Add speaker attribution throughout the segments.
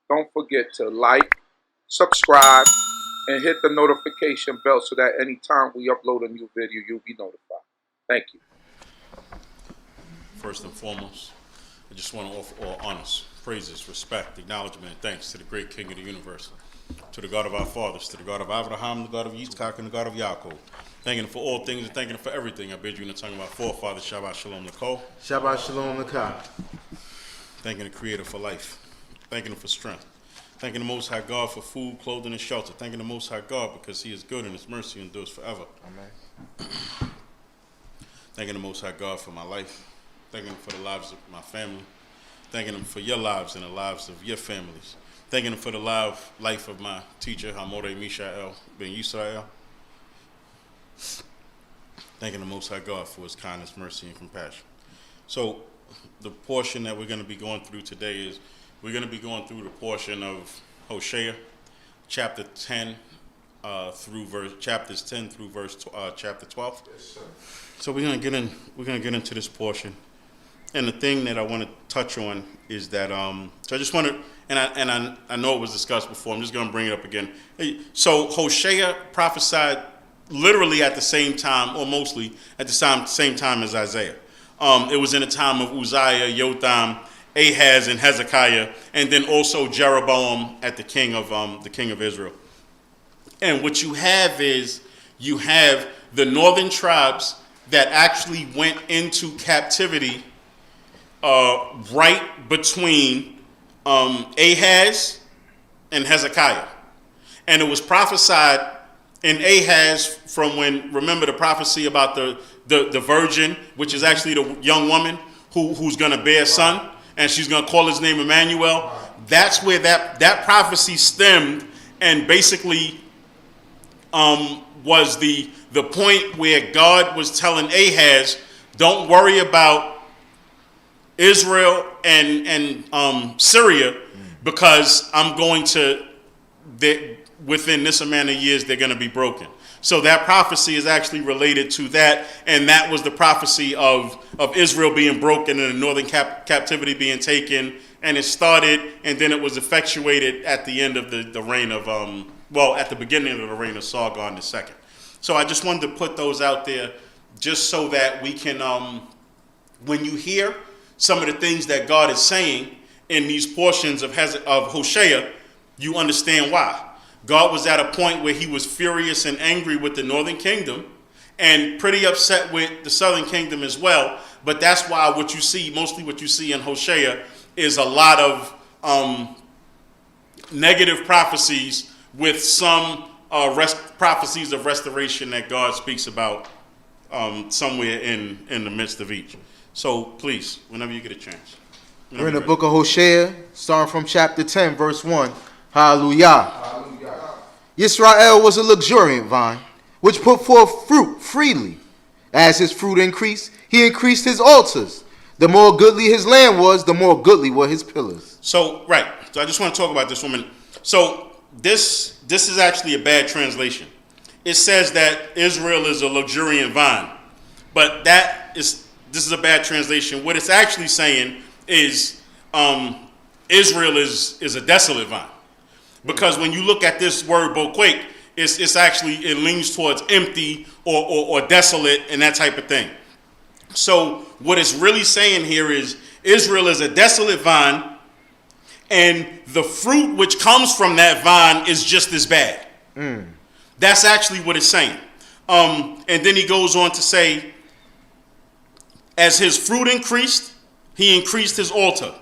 Speaker 1: don't forget to like, subscribe, and hit the notification bell so that anytime we upload a new video, you'll be notified. Thank you.
Speaker 2: First and foremost, I just want to offer all honors, praises, respect, acknowledgement, and thanks to the great King of the universe, to the God of our fathers, to the God of Abraham, the God of Yitzchak, and the God of Yaakov. Thanking him for all things and thanking him for everything. I bid you in the tongue of our forefathers, Shabbat Shalom L'Kol.
Speaker 3: Shabbat Shalom L'Kol.
Speaker 2: Thanking the Creator for life. Thanking him for strength. Thanking the Most High God for food, clothing, and shelter. Thanking the Most High God because he is good and his mercy endures forever.
Speaker 3: Amen.
Speaker 2: Thanking the Most High God for my life. Thanking him for the lives of my family. Thanking him for your lives and the lives of your families. Thanking him for the life of my teacher, Hamore Mishael ben Yisrael. Thanking the Most High God for his kindness, mercy, and compassion. So the portion that we're going to be going through today is we're going to be going through the portion of Hosea, chapter 10 chapters 10 through chapter 12.
Speaker 1: Yes, sir.
Speaker 2: So we're going to get into this portion. And the thing that I want to touch on is that so I just want to, and I know it was discussed before, I'm just going to bring it up again. So Hosea prophesied literally at the same time, or mostly at the same time as Isaiah. It was in the time of Uzziah, Jotham, Ahaz, and Hezekiah, and then also Jeroboam at the king of Israel. And what you have is you have the northern tribes that actually went into captivity right between Ahaz and Hezekiah. And it was prophesied in Ahaz from when, remember the prophecy about the virgin, which is actually the young woman who's going to bear a son, and she's going to call his name Emmanuel. That's where that prophecy stemmed, and basically was the point where God was telling Ahaz, don't worry about Israel and Syria, because I'm going to, within this amount of years, they're going to be broken. So that prophecy is actually related to that, and that was the prophecy of Israel being broken and the northern captivity being taken, and it started, and then it was effectuated at the end of the reign of, at the beginning of the reign of Sargon II. So I just wanted to put those out there just so that we can, when you hear some of the things that God is saying in these portions of Hosea, you understand why. God was at a point where he was furious and angry with the northern kingdom and pretty upset with the southern kingdom as well. But that's why mostly what you see in Hosea is a lot of negative prophecies with some prophecies of restoration that God speaks about somewhere in the midst of each. So please, whenever you get a chance.
Speaker 3: We're in the book of Hosea, starting from chapter 10, verse 1. Hallelujah. Yisrael was a luxuriant vine, which put forth fruit freely. As his fruit increased, he increased his altars. The more goodly his land was, the more goodly were his pillars.
Speaker 2: So, right. So I just want to talk about this woman. So this is actually a bad translation. It says that Israel is a luxuriant vine, but this is a bad translation. What it's actually saying is Israel is a desolate vine. Because when you look at this word boquake, it leans towards empty or desolate and that type of thing. So what it's really saying here is Israel is a desolate vine, and the fruit which comes from that vine is just as bad. That's actually what it's saying. And then he goes on to say, as his fruit increased, he increased his altar.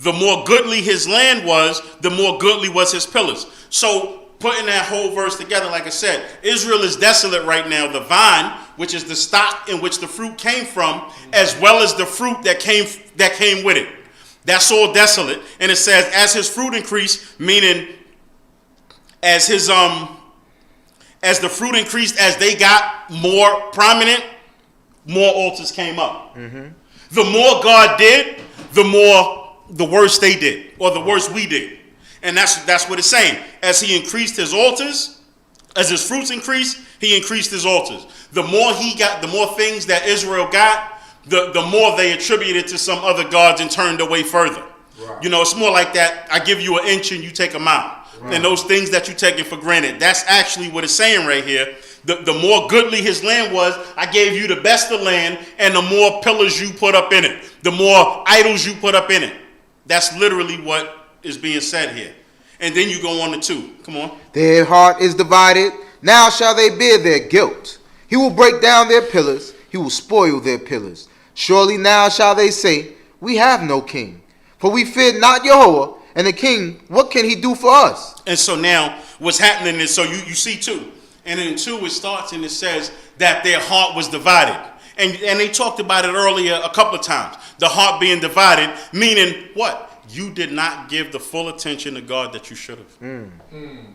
Speaker 2: The more goodly his land was, the more goodly was his pillars. So putting that whole verse together, like I said, Israel is desolate right now. The vine, which is the stock in which the fruit came from, as well as the fruit that came with it. That's all desolate. And it says, as his fruit increased, meaning as as the fruit increased, as they got more prominent, more altars came up. The more God did, the worse they did, or the worse we did. And that's what it's saying. As he increased his altars, as his fruits increased, he increased his altars. The more he got, the more things that Israel got, the more they attributed to some other gods and turned away further.
Speaker 1: Right.
Speaker 2: You know, it's more like that. I give you an inch and you take a mile. Right. And those things that you taking for granted. That's actually what it's saying right here. The more goodly his land was, I gave you the best of land, and the more pillars you put up in it, the more idols you put up in it. That's literally what is being said here. And then you go on to 2. Come on.
Speaker 3: Their heart is divided. Now shall they bear their guilt. He will break down their pillars. He will spoil their pillars. Surely now shall they say, we have no king. For we fear not Jehovah, and the king, what can he do for us?
Speaker 2: And so now what's happening is, so you see 2. And in 2 it starts and it says that their heart was divided. And they talked about it earlier a couple of times. The heart being divided, meaning what? You did not give the full attention to God that you should have.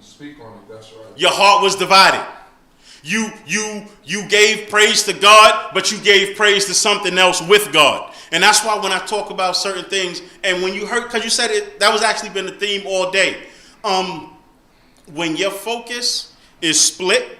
Speaker 1: Speak on it, that's right.
Speaker 2: Your heart was divided. You gave praise to God, but you gave praise to something else with God. And that's why when I talk about certain things, and when you heard, because you said it, that was actually been the theme all day. When your focus is split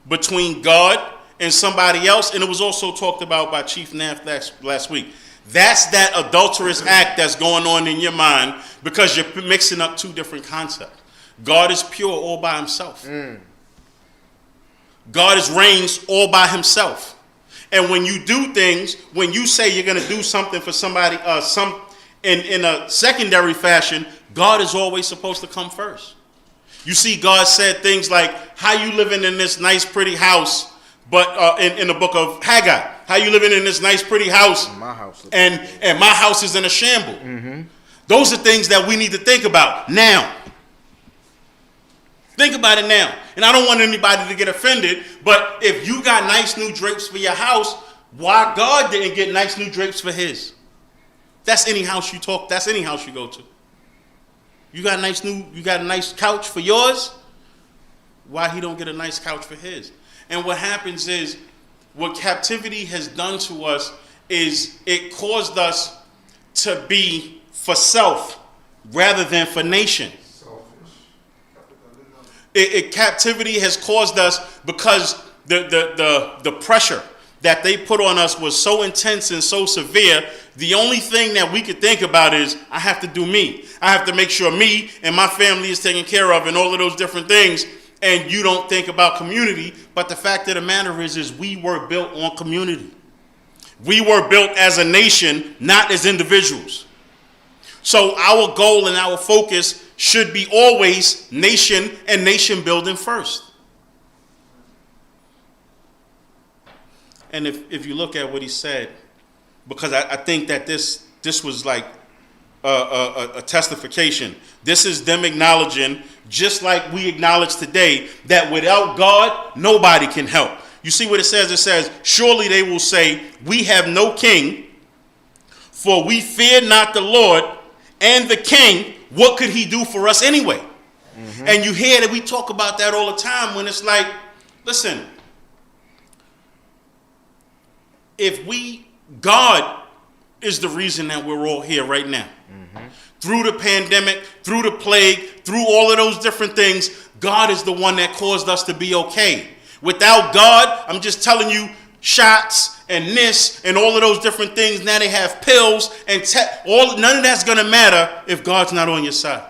Speaker 2: between God and somebody else, and it was also talked about by Chief Nath last week, that's that adulterous act that's going on in your mind because you're mixing up 2 different concepts. God is pure all by himself. God is reigns all by himself. And when you do things, when you say you're going to do something for somebody, in a secondary fashion, God is always supposed to come first. You see, God said things like, how you living in this nice, pretty house, but in the book of Haggai, how you living in this nice, pretty house,
Speaker 3: My house
Speaker 2: and my house is in a shamble. Those are things that we need to think about now. Think about it now. And I don't want anybody to get offended, but if you got nice new drapes for your house, why God didn't get nice new drapes for his? That's any house you talk, that's any house you go to. You got a nice couch for yours, why he don't get a nice couch for his? And what happens is, what captivity has done to us is it caused us to be for self rather than for nation. Captivity has caused us because the pressure that they put on us was so intense and so severe. The only thing that we could think about is, I have to do me. I have to make sure me and my family is taken care of and all of those different things. And you don't think about community. But the fact of the matter is we were built on community. We were built as a nation, not as individuals. So our goal and our focus should be always nation and nation building first. And if you look at what he said, because I think that this was like a testification. This is them acknowledging, just like we acknowledge today, that without God, nobody can help. You see what it says? It says, surely they will say, we have no king, for we fear not the Lord and the king. What could he do for us anyway? And you hear that we talk about that all the time when it's like, listen, God is the reason that we're all here right now. Through the pandemic, through the plague, through all of those different things, God is the one that caused us to be okay. Without God, I'm just telling you, shots and this and all of those different things, now they have pills and none of that's going to matter if God's not on your side.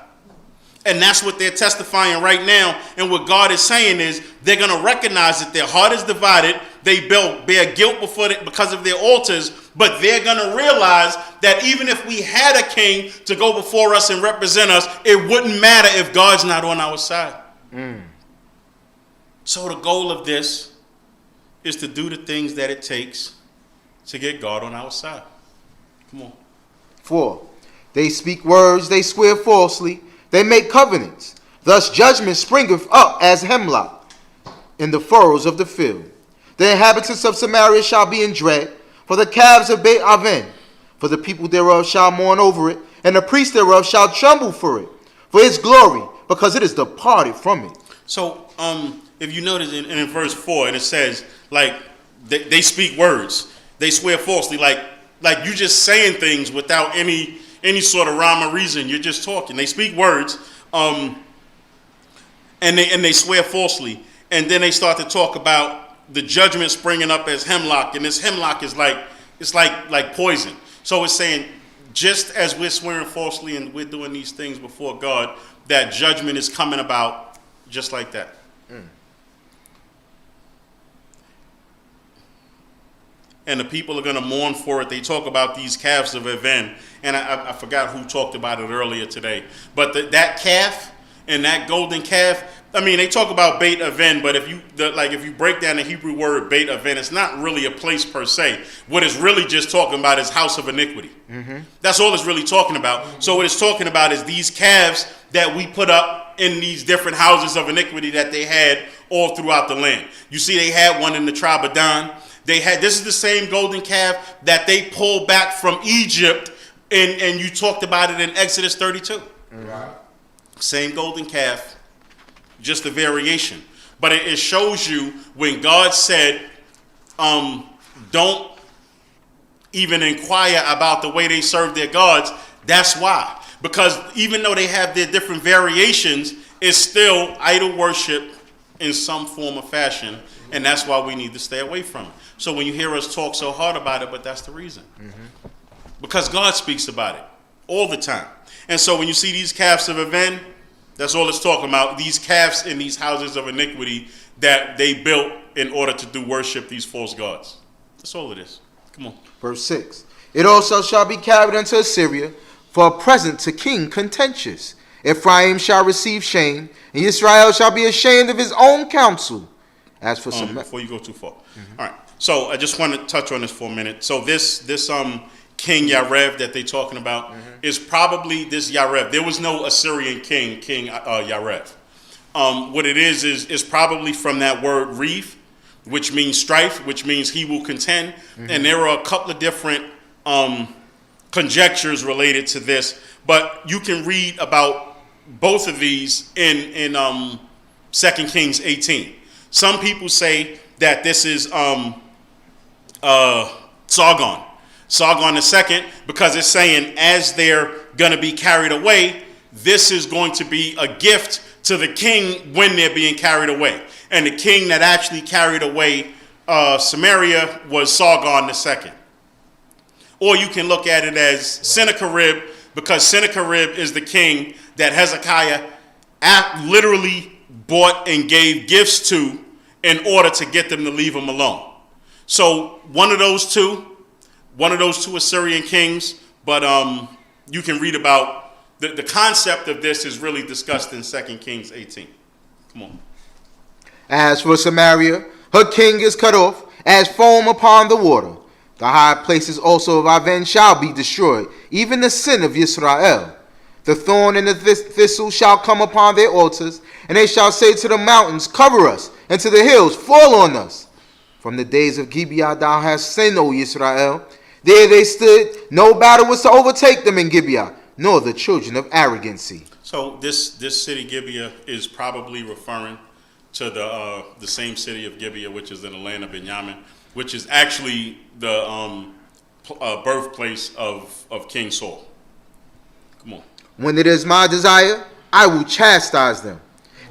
Speaker 2: And that's what they're testifying right now. And what God is saying is they're going to recognize that their heart is divided. They bear guilt because of their altars. But they're going to realize that even if we had a king to go before us and represent us, it wouldn't matter if God's not on our side. So the goal of this is to do the things that it takes to get God on our side. Come on. 4.
Speaker 3: They speak words, they swear falsely, they make covenants. Thus judgment springeth up as hemlock in the furrows of the field. The inhabitants of Samaria shall be in dread, for the calves of Beit Aven. For the people thereof shall mourn over it, and the priests thereof shall tremble for it, for its glory, because it is departed from it.
Speaker 2: So, if you notice in verse 4, and it says, like, they speak words, they swear falsely, like you just saying things without any sort of rhyme or reason. You're just talking. They speak words, and they swear falsely, and then they start to talk about the judgment springing up as hemlock, and this hemlock is like poison. So it's saying just as we're swearing falsely and we're doing these things before God, that judgment is coming about just like that. And the people are going to mourn for it. They talk about these calves of Aven, and I forgot who talked about it earlier today. But that calf and that golden calf, I mean, they talk about Beit Aven, but if you break down the Hebrew word Beit Aven, it's not really a place per se. What it's really just talking about is house of iniquity. That's all it's really talking about. So what it's talking about is these calves that we put up in these different houses of iniquity that they had all throughout the land. You see, they had one in the tribe of Dan. This is the same golden calf that they pulled back from Egypt, and you talked about it in Exodus 32.
Speaker 1: Right.
Speaker 2: Same golden calf, just a variation. But it shows you when God said, don't even inquire about the way they serve their gods, that's why. Because even though they have their different variations, it's still idol worship in some form or fashion, and that's why we need to stay away from it. So when you hear us talk so hard about it, but that's the reason. Because God speaks about it all the time. And so when you see these calves of Aven, that's all it's talking about. These calves in these houses of iniquity that they built in order to do worship these false gods. That's all it is. Come on.
Speaker 3: Verse 6. It also shall be carried unto Assyria for a present to king contentious. Ephraim shall receive shame, and Israel shall be ashamed of his own counsel. As for some,
Speaker 2: before you go too far. All right. So I just want to touch on this for a minute. So this King Yarev that they're talking about is probably this Yarev. There was no Assyrian king Yarev. What it is probably from that word reef, which means strife, which means he will contend. And there are a couple of different conjectures related to this, but you can read about both of these in 2 Kings 18. Some people say that this is Sargon II, because it's saying as they're going to be carried away, this is going to be a gift to the king when they're being carried away. And the king that actually carried away Samaria was Sargon II. Or you can look at it as Sennacherib, because Sennacherib is the king that Hezekiah literally bought and gave gifts to in order to get them to leave him alone. So one of those two Assyrian kings, but you can read about the concept of this is really discussed in 2 Kings 18. Come on.
Speaker 3: As for Samaria, her king is cut off, as foam upon the water. The high places also of Aven shall be destroyed, even the sin of Yisrael. The thorn and the thistle shall come upon their altars, and they shall say to the mountains, cover us, and to the hills, fall on us. From the days of Gibeah thou hast sinned, O Yisrael. There they stood, no battle was to overtake them in Gibeah, nor the children of arrogancy.
Speaker 2: So this city Gibeah is probably referring to the same city of Gibeah, which is in the land of Benjamin, which is actually the birthplace of King Saul. Come on.
Speaker 3: When it is my desire, I will chastise them,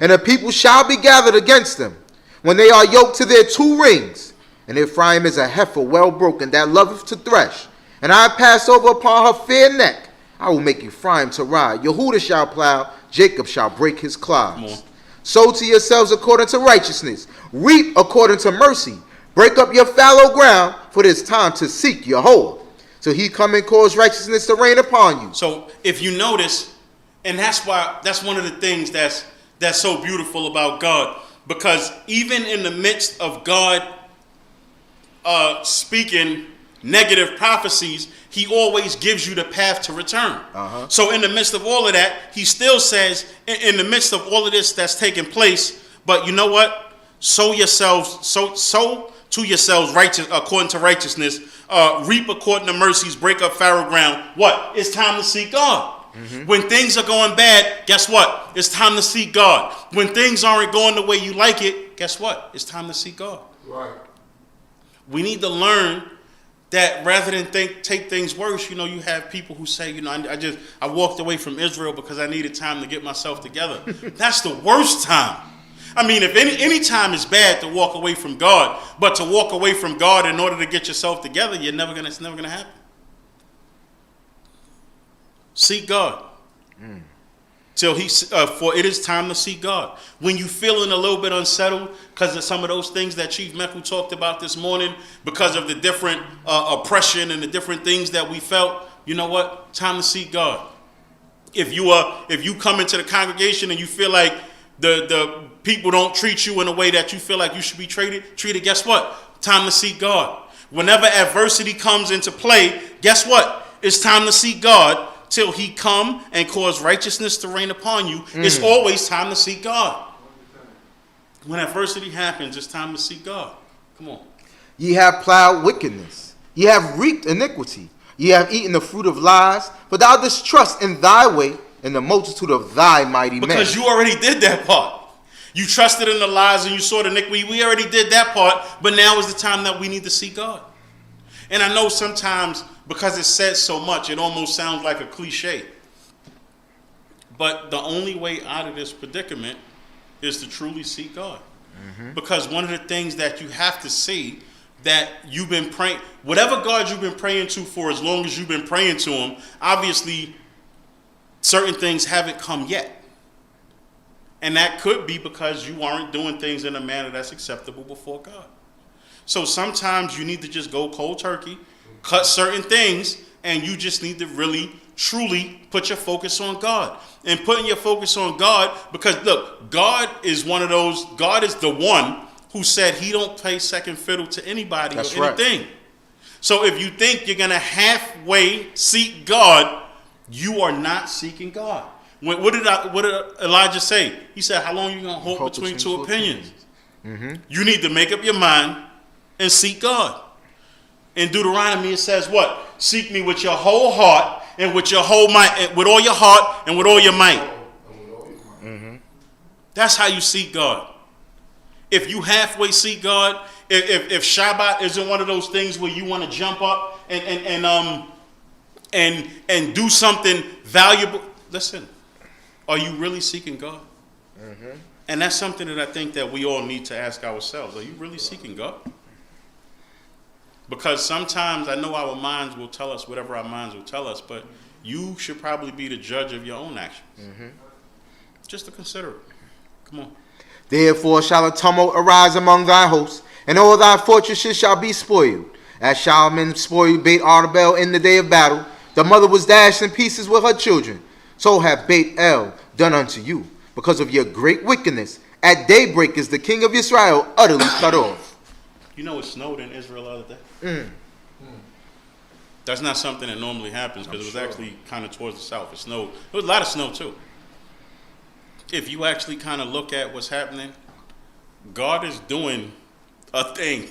Speaker 3: and the people shall be gathered against them, when they are yoked to their two rings. And Ephraim is a heifer well broken that loveth to thresh, and I pass over upon her fair neck. I will make Ephraim to ride. Yehudah shall plow, Jacob shall break his clods. Sow to yourselves according to righteousness, reap according to mercy. Break up your fallow ground, for it is time to seek Yehovah. So he come and cause righteousness to reign upon you.
Speaker 2: So if you notice, and that's one of the things that's so beautiful about God, because even in the midst of God speaking negative prophecies, he always gives you the path to return. So in the midst of all of that, he still says, in the midst of all of this that's taking place, but you know what? Sow to yourselves righteous according to righteousness, reap according to mercies, break up fallow ground. What? It's time to seek God. When things are going bad, guess what? It's time to seek God. When things aren't going the way you like it, guess what? It's time to seek God.
Speaker 1: Right.
Speaker 2: We need to learn that rather than take things worse. You have people who say, I walked away from Israel because I needed time to get myself together. That's the worst time. I mean, if any time is bad to walk away from God, but to walk away from God in order to get yourself together, it's never gonna happen. Seek God. Till for it is time to seek God. When you feeling a little bit unsettled because of some of those things that Chief Meku talked about this morning, because of the different oppression and the different things that we felt, you know what? Time to seek God. If you come into the congregation and you feel like the people don't treat you in a way that you feel like you should be treated, guess what? Time to seek God. Whenever adversity comes into play, guess what? It's time to seek God till he come and cause righteousness to reign upon you. It's always time to seek God. When adversity happens, it's time to seek God. Come on.
Speaker 3: Ye have plowed wickedness. Ye have reaped iniquity. Ye have eaten the fruit of lies. For thou didst trust in thy way and the multitude of thy mighty men.
Speaker 2: Because you already did that part. You trusted in the lies and you saw the iniquity. We already did that part. But now is the time that we need to seek God. And I know sometimes, because it says so much, it almost sounds like a cliche. But the only way out of this predicament is to truly seek God. Because one of the things that you have to see, that you've been praying, whatever God you've been praying to for as long as you've been praying to him, obviously certain things haven't come yet. And that could be because you aren't doing things in a manner that's acceptable before God. So sometimes you need to just go cold turkey, cut certain things, and you just need to really, truly put your focus on God. And putting your focus on God, because look, God is one of those, God is the one who said he don't play second fiddle to anybody or anything. Right. So if you think you're going to halfway seek God, you are not seeking God. What did Elijah say? He said, how long are you going to hold between two opinions? You need to make up your mind and seek God. In Deuteronomy, it says what? Seek me with your whole heart and with your whole might, with all your heart and with all your might. That's how you seek God. If you halfway seek God, if Shabbat isn't one of those things where you want to jump up and do something valuable, listen, are you really seeking God? And that's something that I think that we all need to ask ourselves. Are you really seeking God? Because sometimes I know our minds will tell us whatever our minds will tell us, but you should probably be the judge of your own actions. Just to consider it. Come on.
Speaker 3: Therefore shall a tumult arise among thy hosts, and all thy fortresses shall be spoiled. As Shalom spoiled Beit Arbel in the day of battle, the mother was dashed in pieces with her children. So hath Beit El done unto you, because of your great wickedness. At daybreak is the king of Yisrael utterly cut off.
Speaker 2: You know it snowed in Israel the other day? That's not something that normally happens, because it was actually kind of towards the south. It snowed. There was a lot of snow too. If you actually kind of look at what's happening, God is doing a thing.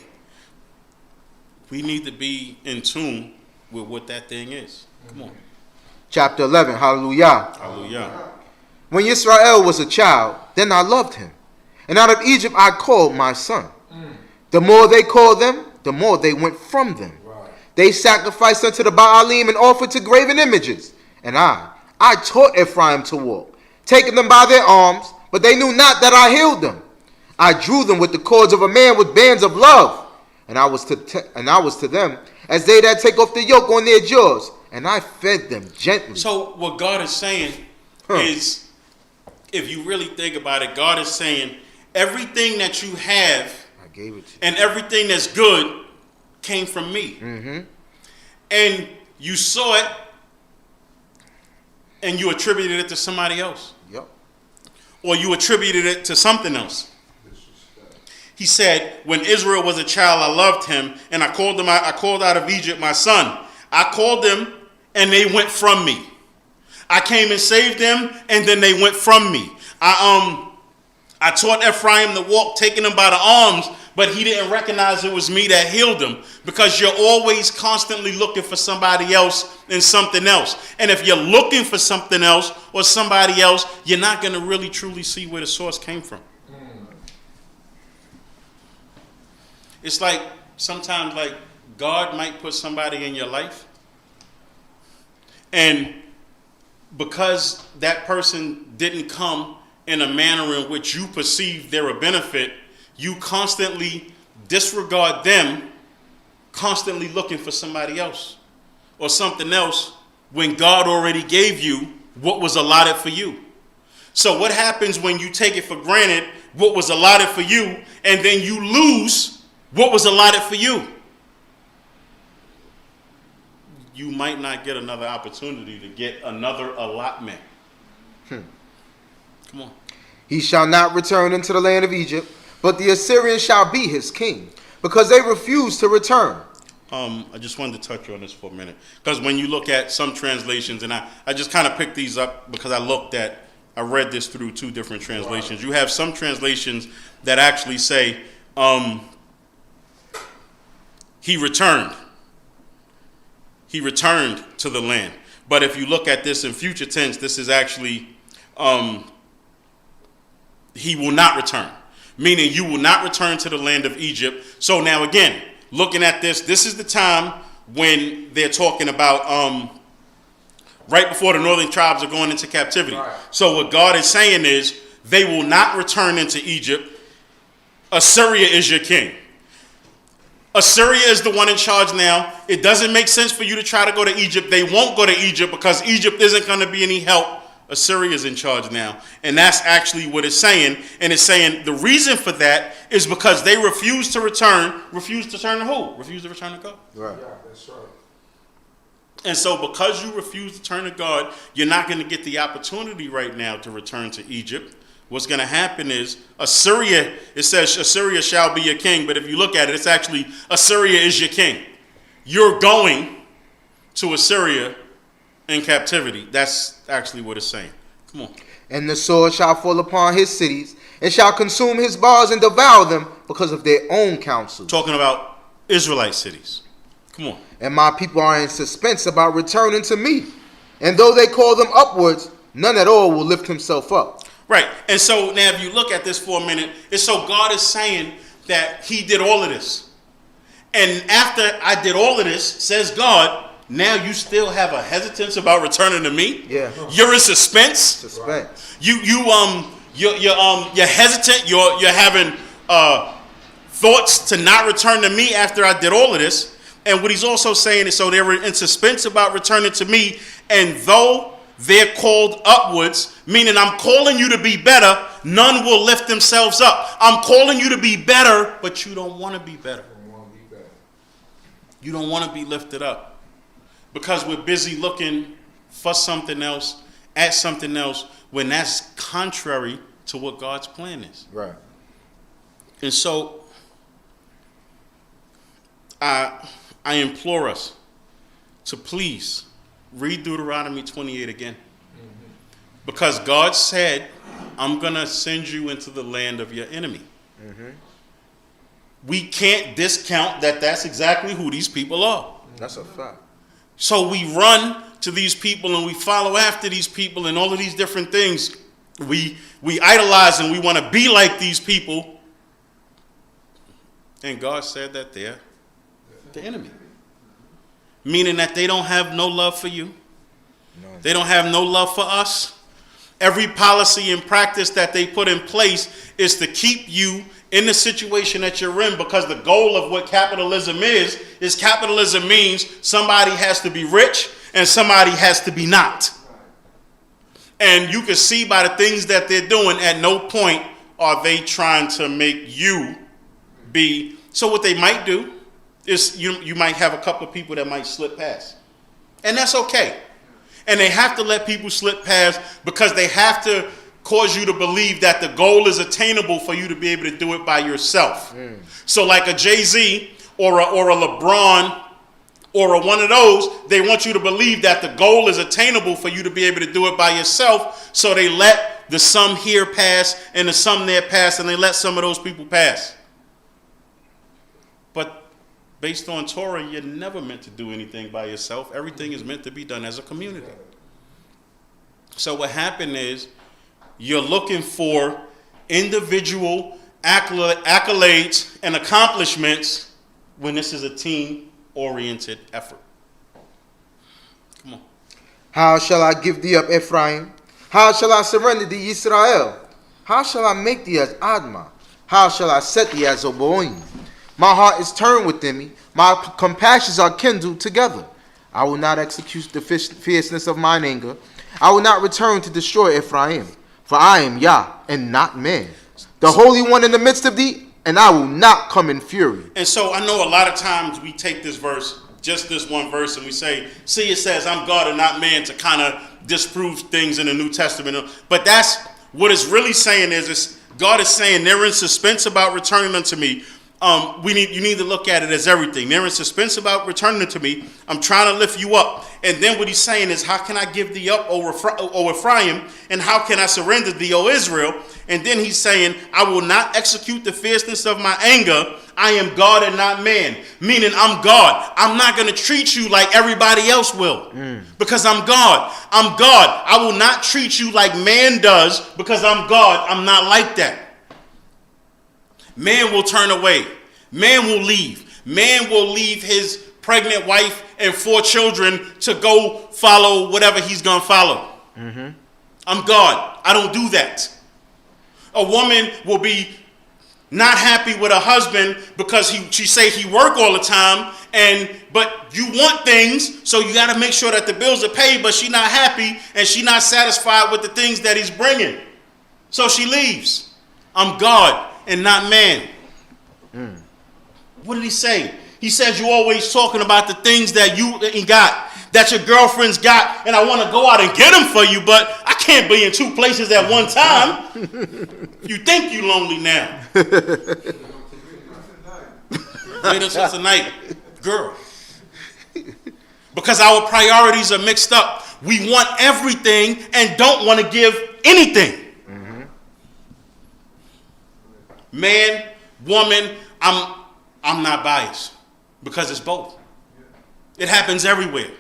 Speaker 2: We need to be in tune with what that thing is. Come on.
Speaker 3: Chapter 11, hallelujah.
Speaker 2: Hallelujah.
Speaker 3: When Yisrael was a child, then I loved him. And out of Egypt I called my son. The more they called them, the more they went from them. They sacrificed unto the Baalim and offered to graven images. And I taught Ephraim to walk, taking them by their arms, but they knew not that I healed them. I drew them with the cords of a man with bands of love. And I was to them as they that take off the yoke on their jaws, and I fed them gently. So
Speaker 2: what God is saying is, if you really think about it, God is saying everything that you have, I gave it to you, and everything that's good came from me. And you saw it and you attributed it to somebody else. Or you attributed it to something else. He said, when Israel was a child, I loved him, and I called out of Egypt my son. I called them, and they went from me. I came and saved them, and then they went from me. I taught Ephraim to walk, taking him by the arms, but he didn't recognize it was me that healed him, because you're always constantly looking for somebody else and something else. And if you're looking for something else or somebody else, you're not going to really truly see where the source came from. It's like sometimes like God might put somebody in your life, and because that person didn't come in a manner in which you perceive they're a benefit, you constantly disregard them, constantly looking for somebody else or something else when God already gave you what was allotted for you? So what happens when you take it for granted what was allotted for you, and then you lose what was allotted for you? You might not get another opportunity to get another allotment. Come on.
Speaker 3: He shall not return into the land of Egypt, but the Assyrian shall be his king, because they refuse to return.
Speaker 2: I just wanted to touch on this for a minute, because when you look at some translations, and I just kind of picked these up because I read this through two different translations. You have some translations that actually say he returned. He returned to the land. But if you look at this in future tense, this is actually he will not return, meaning you will not return to the land of Egypt. So now again, looking at this is the time when they're talking about right before the northern tribes are going into captivity. Right. So what God is saying is they will not return into Egypt. Assyria is your king. Assyria is the one in charge now. It doesn't make sense for you to try to go to Egypt. They won't go to Egypt because Egypt isn't going to be any help. Assyria is in charge now. And that's actually what it's saying. And it's saying the reason for that is because they refuse to return. Refuse to turn to who? Refuse to return to God.
Speaker 3: Right.
Speaker 1: Yeah, that's right.
Speaker 2: And so because you refuse to turn to God, you're not going to get the opportunity right now to return to Egypt. What's going to happen is Assyria, it says Assyria shall be your king. But if you look at it, it's actually Assyria is your king. You're going to Assyria in captivity. That's actually what it's saying. Come on.
Speaker 3: And the sword shall fall upon his cities, and shall consume his bars and devour them because of their own counsel.
Speaker 2: Talking about Israelite cities. Come on.
Speaker 3: And my people are in suspense about returning to me. And though they call them upwards, none at all will lift himself up.
Speaker 2: Right. And so now if you look at this for a minute, it's so God is saying that he did all of this. And after I did all of this, says God, now you still have a hesitance about returning to me?
Speaker 3: Yeah.
Speaker 2: You're in suspense.
Speaker 3: Suspense.
Speaker 2: You're hesitant. You're having thoughts to not return to me after I did all of this. And what he's also saying is, so they were in suspense about returning to me, and though they're called upwards, meaning I'm calling you to be better, none will lift themselves up. I'm calling you to be better, but you don't want to be better. You don't want to be lifted up. Because we're busy looking for something else, at something else, when that's contrary to what God's plan is.
Speaker 3: Right.
Speaker 2: And so, I implore us to please read Deuteronomy 28 again. Mm-hmm. Because God said, I'm going to send you into the land of your enemy. Mm-hmm. We can't discount that that's exactly who these people are.
Speaker 3: That's a fact.
Speaker 2: So we run to these people and we follow after these people and all of these different things. We idolize and we want to be like these people. And God said that they're the enemy. Meaning that they don't have no love for you. No. They don't have no love for us. Every policy and practice that they put in place is to keep you in the situation that you're in, because the goal of what capitalism is capitalism means somebody has to be rich and somebody has to be not. And you can see by the things that they're doing, at no point are they trying to make you be. So what they might do is you might have a couple of people that might slip past. And that's okay. And they have to let people slip past because they have to cause you to believe that the goal is attainable for you to be able to do it by yourself. So like a Jay-Z or a LeBron or one of those, they want you to believe that the goal is attainable for you to be able to do it by yourself. So they let the some here pass and the some there pass, and they let some of those people pass. But based on Torah, you're never meant to do anything by yourself. Everything is meant to be done as a community. So what happened is, you're looking for individual accolades and accomplishments when this is a team-oriented effort. Come on.
Speaker 3: How shall I give thee up, Ephraim? How shall I surrender thee, Yisrael? How shall I make thee as Admah? How shall I set thee as Oboim? My heart is turned within me. My compassions are kindled together. I will not execute the fierceness of mine anger. I will not return to destroy Ephraim, for I am Yah and not man, the Holy One in the midst of thee, and I will not come in fury.
Speaker 2: And so I know a lot of times we take this verse, just this one verse, and we say, see, it says I'm God and not man, to kind of disprove things in the New Testament. But that's what it's really saying is God is saying they're in suspense about returning unto me. You need to look at it as everything. They're in suspense about returning unto me. I'm trying to lift you up. And then what he's saying is, how can I give thee up, O Ephraim? And how can I surrender thee, O Israel? And then he's saying, I will not execute the fierceness of my anger. I am God and not man. Meaning I'm God. I'm not going to treat you like everybody else will. Because I'm God. I'm God. I will not treat you like man does because I'm God. I'm not like that. Man will turn away. Man will leave. Man will leave his pregnant wife and 4 children to go follow whatever he's going to follow. I'm God. I don't do that. A woman will be not happy with her husband because she say he work all the time, but you want things, so you got to make sure that the bills are paid, but she not happy and she not satisfied with the things that he's bringing. So she leaves. I'm God and not man. What did he say? He says you're always talking about the things that you got, that your girlfriend's got, and I want to go out and get them for you, but I can't be in 2 places at one time. You think you lonely now. Wait until tonight, girl. Because our priorities are mixed up. We want everything and don't want to give anything. Man, woman, I'm not biased because it's both. It happens everywhere.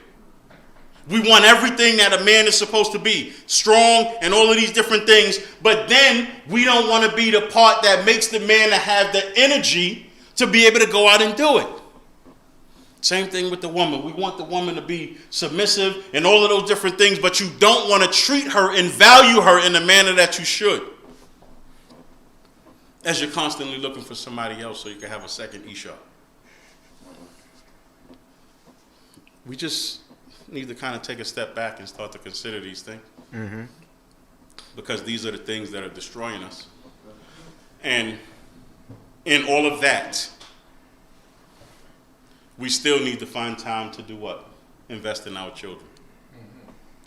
Speaker 2: We want everything that a man is supposed to be, strong and all of these different things, but then we don't want to be the part that makes the man to have the energy to be able to go out and do it. Same thing with the woman. We want the woman to be submissive and all of those different things, but you don't want to treat her and value her in the manner that you should. As you're constantly looking for somebody else so you can have a second Isha. We just need to kind of take a step back and start to consider these things. Because these are the things that are destroying us. And in all of that, we still need to find time to do what? Invest in our children.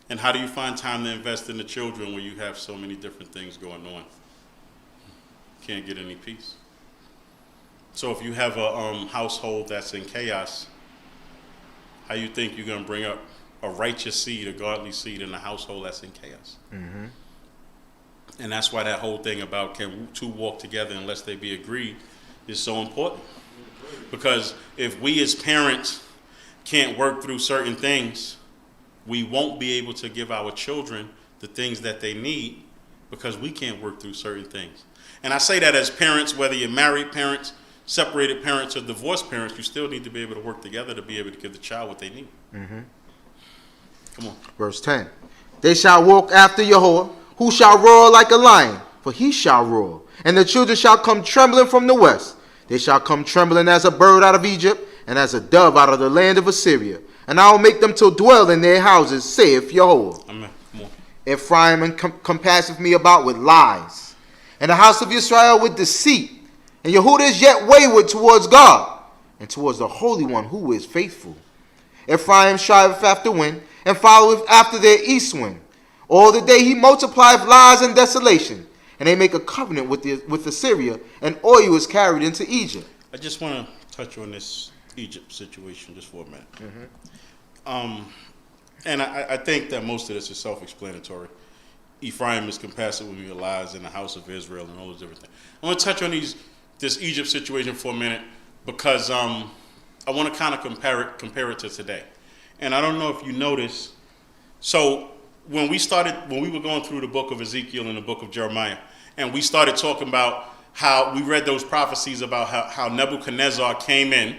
Speaker 2: And how do you find time to invest in the children when you have so many different things going on? Can't get any peace. So if you have a household that's in chaos, how you think you're going to bring up a righteous seed, a godly seed in a household that's in chaos? And that's why that whole thing about can 2 walk together unless they be agreed is so important. Because if we as parents can't work through certain things, we won't be able to give our children the things that they need because we can't work through certain things. And I say that as parents, whether you're married parents, separated parents, or divorced parents, you still need to be able to work together to be able to give the child what they need. Come on.
Speaker 3: Verse 10. They shall walk after Yahweh, who shall roar like a lion, for he shall roar. And the children shall come trembling from the west. They shall come trembling as a bird out of Egypt, and as a dove out of the land of Assyria. And I will make them to dwell in their houses, saith Yahweh.
Speaker 2: Amen. Come on.
Speaker 3: Ephraim compasseth me about with lies, and the house of Yisrael with deceit. And Yehudah is yet wayward towards God, and towards the Holy One who is faithful. Ephraim striveth after wind, and followeth after their east wind. All the day he multiplieth lies and desolation. And they make a covenant with Assyria, and oil is carried into Egypt.
Speaker 2: I just want to touch on this Egypt situation just for a minute. And I think that most of this is self-explanatory. Ephraim is compassed with me lies in the house of Israel and all those different things. I want to touch on this Egypt situation for a minute because I want to kind of compare it to today. And I don't know if you noticed, so when we were going through the book of Ezekiel and the book of Jeremiah, and we started talking about how we read those prophecies about how Nebuchadnezzar came in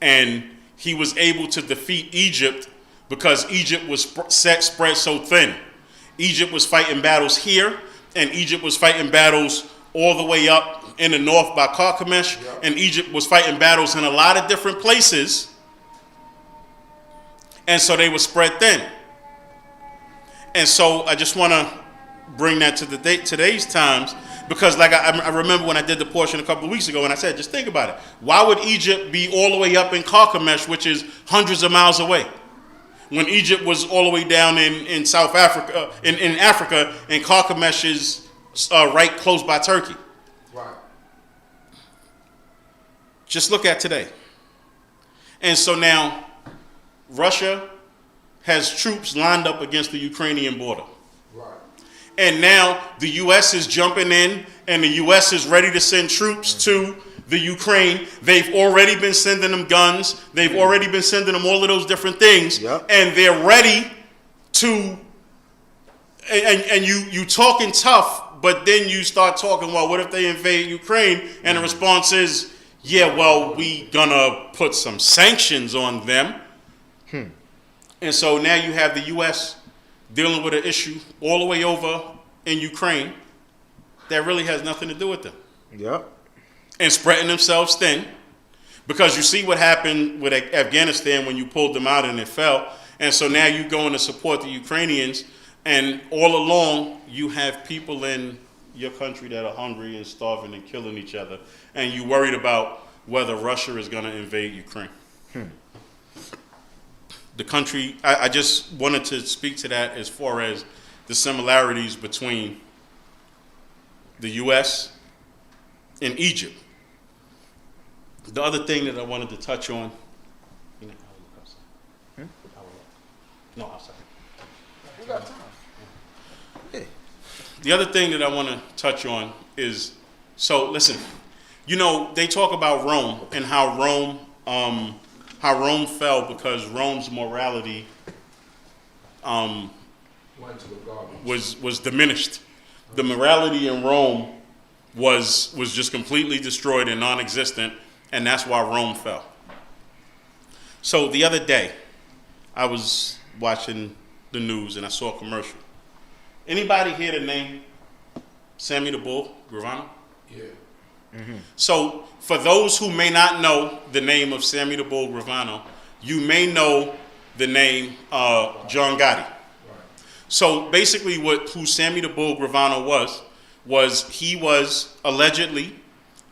Speaker 2: and he was able to defeat Egypt because Egypt was spread so thin. Egypt was fighting battles here, and Egypt was fighting battles all the way up in the north by CHOKMAH, and Egypt was fighting battles in a lot of different places. And so they were spread thin. And so I just want to bring that to today's times, because like I remember when I did the portion a couple of weeks ago, and I said, just think about it. Why would Egypt be all the way up in CHOKMAH, which is hundreds of miles away, when Egypt was all the way down in South Africa, in Africa, and CHOKMAH is right close by Turkey?
Speaker 1: Right.
Speaker 2: Just look at today. And so now Russia has troops lined up against the Ukrainian border.
Speaker 1: Right.
Speaker 2: And now the U.S. is jumping in, and the U.S. is ready to send troops to the Ukraine. They've already been sending them guns. They've already been sending them all of those different things.
Speaker 3: Yep.
Speaker 2: And they're ready to, and you talking tough, but then you start talking, well, what if they invade Ukraine? And the response is, yeah, well, we gonna put some sanctions on them. And so now you have the U.S. dealing with an issue all the way over in Ukraine that really has nothing to do with them.
Speaker 3: Yep.
Speaker 2: And spreading themselves thin, because you see what happened with Afghanistan when you pulled them out and it fell. And so now you're going to support the Ukrainians, and all along you have people in your country that are hungry and starving and killing each other, and you're worried about whether Russia is going to invade Ukraine. The country, I just wanted to speak to that as far as the similarities between the U.S. and Egypt. The other thing that I wanted to touch on, no, outside.
Speaker 3: We got time. Yeah.
Speaker 2: The other thing that I want to touch on is, so listen, you know, they talk about Rome and how Rome fell because Rome's morality
Speaker 1: Went to the garbage.
Speaker 2: was diminished. The morality in Rome was just completely destroyed and non-existent, and that's why Rome fell. So the other day, I was watching the news and I saw a commercial. Anybody hear the name Sammy the Bull Gravano?
Speaker 1: Yeah.
Speaker 2: So for those who may not know the name of Sammy the Bull Gravano, you may know the name John Gotti.
Speaker 1: Right.
Speaker 2: So basically who Sammy the Bull Gravano was he was allegedly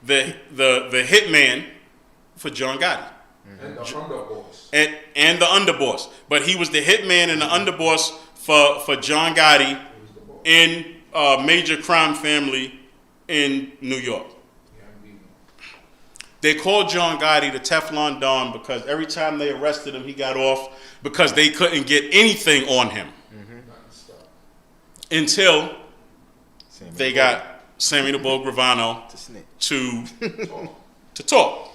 Speaker 2: the hitman for John Gotti.
Speaker 1: And the underboss.
Speaker 2: And the underboss. But he was the hitman and the underboss for John Gotti in a major crime family in New York. They called John Gotti the Teflon Don because every time they arrested him, he got off because they couldn't get anything on him. Until they got Sammy the Bull Gravano to talk.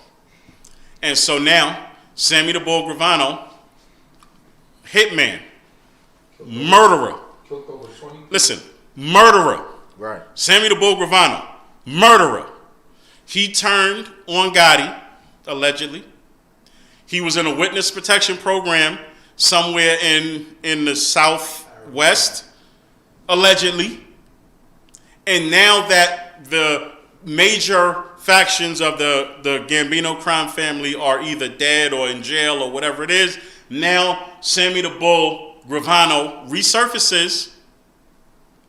Speaker 2: And so now, Sammy the Bull Gravano, hitman, murderer. Listen, murderer.
Speaker 3: Right.
Speaker 2: Sammy the Bull Gravano, murderer. He turned on Gotti, allegedly. He was in a witness protection program somewhere in the Southwest, allegedly. And now that the major factions of the Gambino crime family are either dead or in jail or whatever it is, now Sammy the Bull Gravano resurfaces,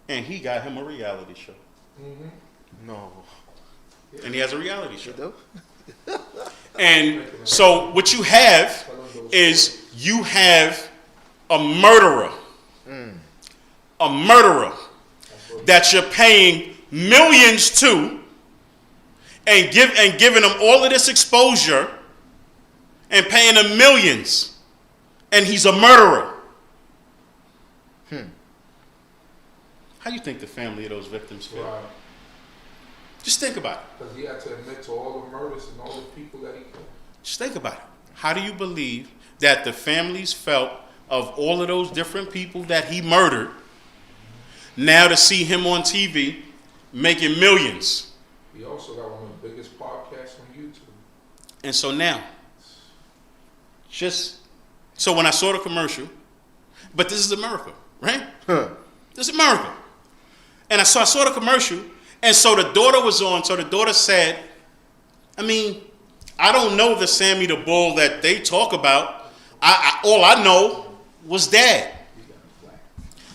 Speaker 2: and he got him a reality show.
Speaker 3: No.
Speaker 2: And he has a reality show. And so what you have is you have a murderer that you're paying millions to, and giving him all of this exposure and paying him millions, and he's a murderer. How do you think the family of those victims feel?
Speaker 1: Right.
Speaker 2: Just think about it.
Speaker 1: Because he had to admit to all the murders and all the people that he killed.
Speaker 2: Just think about it. How do you believe that the families felt of all of those different people that he murdered, now to see him on TV making millions?
Speaker 1: He also got one of the biggest podcasts on YouTube.
Speaker 2: And so now, so when I saw the commercial, but this is America, right? This is America. And I saw the commercial, and so the daughter was on, so the daughter said, I mean, I don't know the Sammy the Bull that they talk about. All I know was Dad.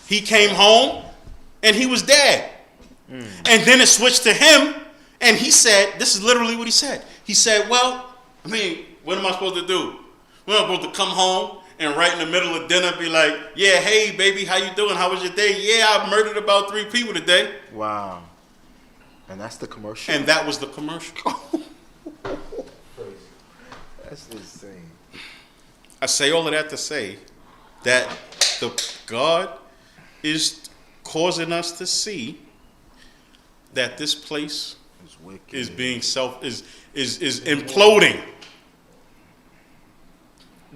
Speaker 2: He came home and he was Dad. And then it switched to him, and he said, this is literally what he said. He said, well, I mean, what am I supposed to do? Well, I'm supposed to come home and right in the middle of dinner be like, yeah, hey, baby, how you doing? How was your day? Yeah, I murdered about 3 people today.
Speaker 3: Wow. And that's the commercial.
Speaker 2: And that was the commercial.
Speaker 3: That's insane.
Speaker 2: I say all of that to say that God is causing us to see that this place is being is imploding.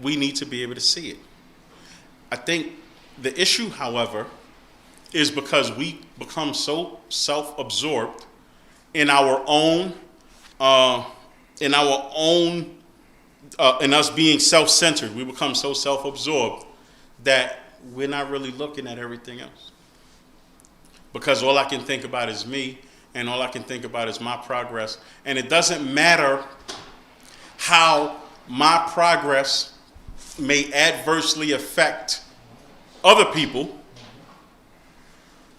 Speaker 2: We need to be able to see it. I think the issue, however, is because we become so self-absorbed in our own, in us being self-centered. We become so self-absorbed that we're not really looking at everything else. Because all I can think about is me, and all I can think about is my progress. And it doesn't matter how my progress may adversely affect other people,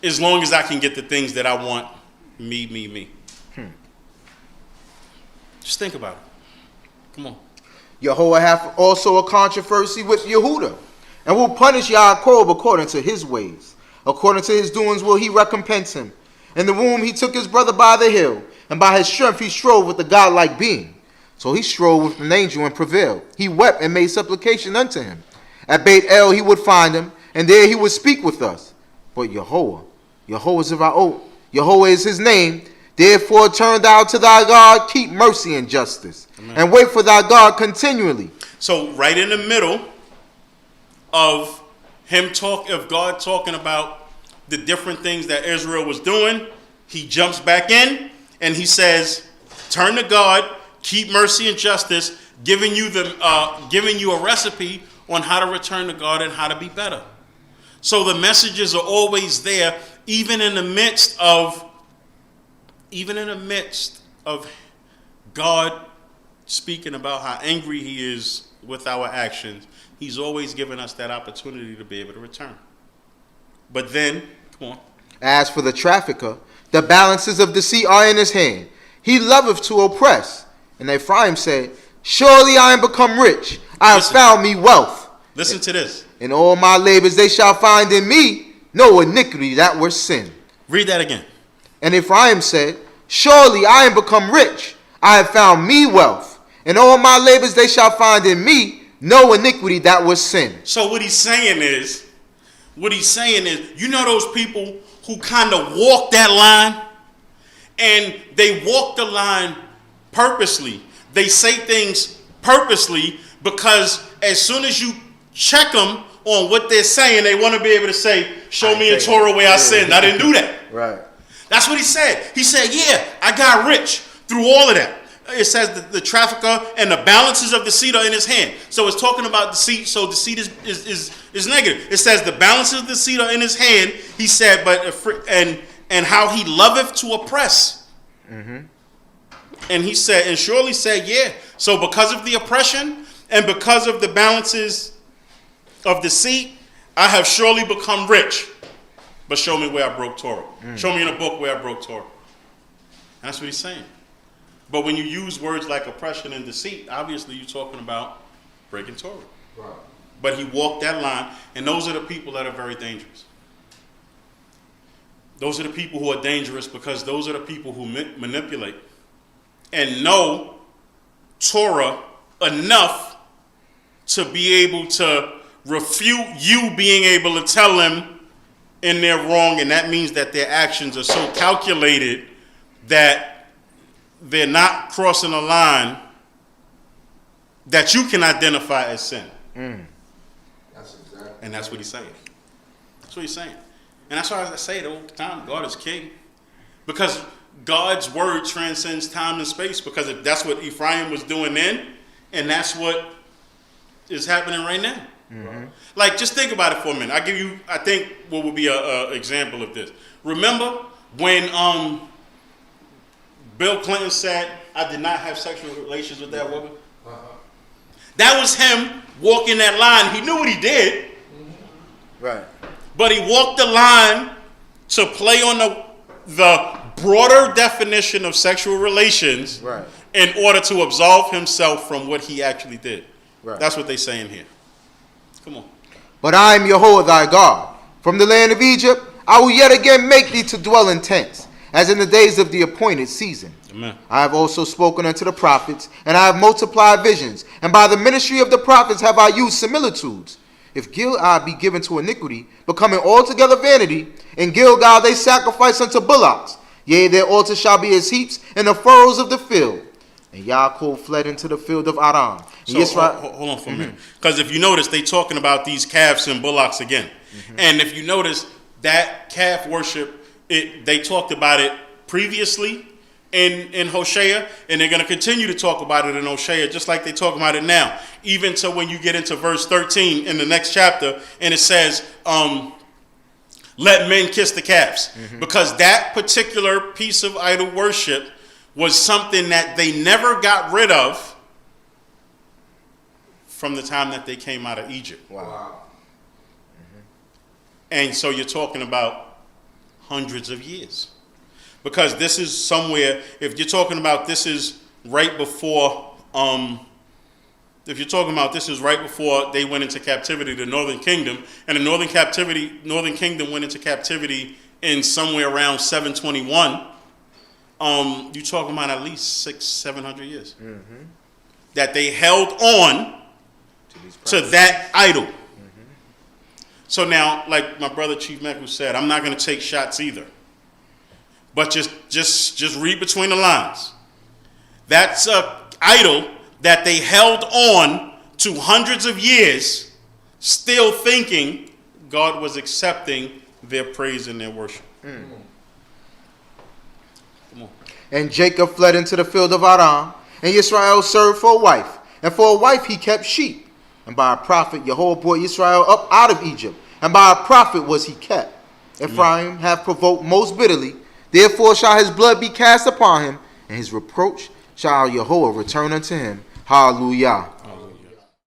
Speaker 2: as long as I can get the things that I want, me. Just think about it. Come on.
Speaker 3: Yahweh hath also a controversy with Yehuda, and will punish Yaakov according to his ways. According to his doings will he recompense him. In the womb he took his brother by the heel, and by his strength he strove with the godlike being. So he strove with an angel and prevailed. He wept and made supplication unto him. At Beit El he would find him, and there he would speak with us. But Yahweh is of our oath. Yahweh is his name. Therefore turn thou to thy God, keep mercy and justice. Amen. And wait for thy God continually.
Speaker 2: So right in the middle of God talking about the different things that Israel was doing, he jumps back in and he says, turn to God, keep mercy and justice, giving you a recipe on how to return to God and how to be better. So the messages are always there, even in the midst of God speaking about how angry he is with our actions. He's always given us that opportunity to be able to return. But then, come on.
Speaker 3: As for the trafficker, the balances of deceit are in his hand. He loveth to oppress. And Ephraim said, surely I am become rich. I have found me wealth.
Speaker 2: Listen to this.
Speaker 3: In all my labors they shall find in me no iniquity that were sin.
Speaker 2: Read that again.
Speaker 3: And Ephraim said, surely I am become rich. I have found me wealth. In all my labors they shall find in me no iniquity that was sin.
Speaker 2: So what he's saying is, you know those people who kind of walk that line, and they walk the line purposely. They say things purposely because as soon as you check them on what they're saying, they want to be able to say, show me in Torah where I sinned. I didn't do that.
Speaker 3: Right.
Speaker 2: That's what he said. He said, yeah, I got rich through all of that. It says the trafficker and the balances of deceit are in his hand. So it's talking about deceit. So deceit is negative. It says the balances of deceit are in his hand. He said, and how he loveth to oppress. Mm-hmm. And he said, and surely said, yeah. So because of the oppression and because of the balances of deceit, I have surely become rich. But show me where I broke Torah. Show me in a book where I broke Torah. And that's what he's saying. But when you use words like oppression and deceit, obviously you're talking about breaking Torah. Right. But he walked that line, and those are the people that are very dangerous. Those are the people who are dangerous because those are the people who manipulate and know Torah enough to be able to refute you being able to tell them in their wrong, and that means that their actions are so calculated that they're not crossing a line that you can identify as sin.
Speaker 1: That's exactly.
Speaker 2: And that's what he's saying. That's what he's saying. And that's why I say it all the time, God is king. Because God's word transcends time and space, because if that's what Ephraim was doing then, and that's what is happening right now. Mm-hmm. Like, just think about it for a minute. I'll give you, I think, what would be an example of this. Remember when Bill Clinton said, I did not have sexual relations with that woman? That was him walking that line. He knew what he did.
Speaker 3: Right.
Speaker 2: But he walked the line to play on the broader definition of sexual relations,
Speaker 3: Right.
Speaker 2: in order to absolve himself from what he actually did.
Speaker 3: Right.
Speaker 2: That's what they're saying here. Come on.
Speaker 3: But I am Yahweh thy God. From the land of Egypt, I will yet again make thee to dwell in tents, as in the days of the appointed season.
Speaker 2: Amen.
Speaker 3: I have also spoken unto the prophets, and I have multiplied visions, and by the ministry of the prophets have I used similitudes. If Gilgal be given to iniquity, becoming altogether vanity, in Gilgal they sacrifice unto bullocks. Yea, their altar shall be as heaps in the furrows of the field. And Yaakov fled into the field of Aram.
Speaker 2: So, hold on for a minute. Because if you notice, they talking about these calves and bullocks again. And if you notice, that calf worship, they talked about it previously in Hosea, and they're going to continue to talk about it in Hosea, just like they talk about it now. Even to when you get into verse 13 in the next chapter, and it says, let men kiss the calves. Because that particular piece of idol worship was something that they never got rid of from the time that they came out of Egypt.
Speaker 3: Wow.
Speaker 2: And so you're talking about hundreds of years. Because this is somewhere, if you're talking about this is right before, if you're talking about this is right before they went into captivity, the Northern Kingdom, and the Northern Kingdom went into captivity in somewhere around 721, you're talking about at least 600-700 years that they held on to that idol. So now, like my brother Chief Meku said, I'm not going to take shots either. But just read between the lines. That's an idol that they held on to hundreds of years, still thinking God was accepting their praise and their worship. Come on.
Speaker 3: And Jacob fled into the field of Aram, and Yisrael served for a wife. And for a wife he kept sheep. And by a prophet Yahweh brought Yisrael up out of Egypt, and by a prophet was he kept. Ephraim hath provoked most bitterly, therefore shall his blood be cast upon him, and his reproach shall Yahweh return unto him. Hallelujah.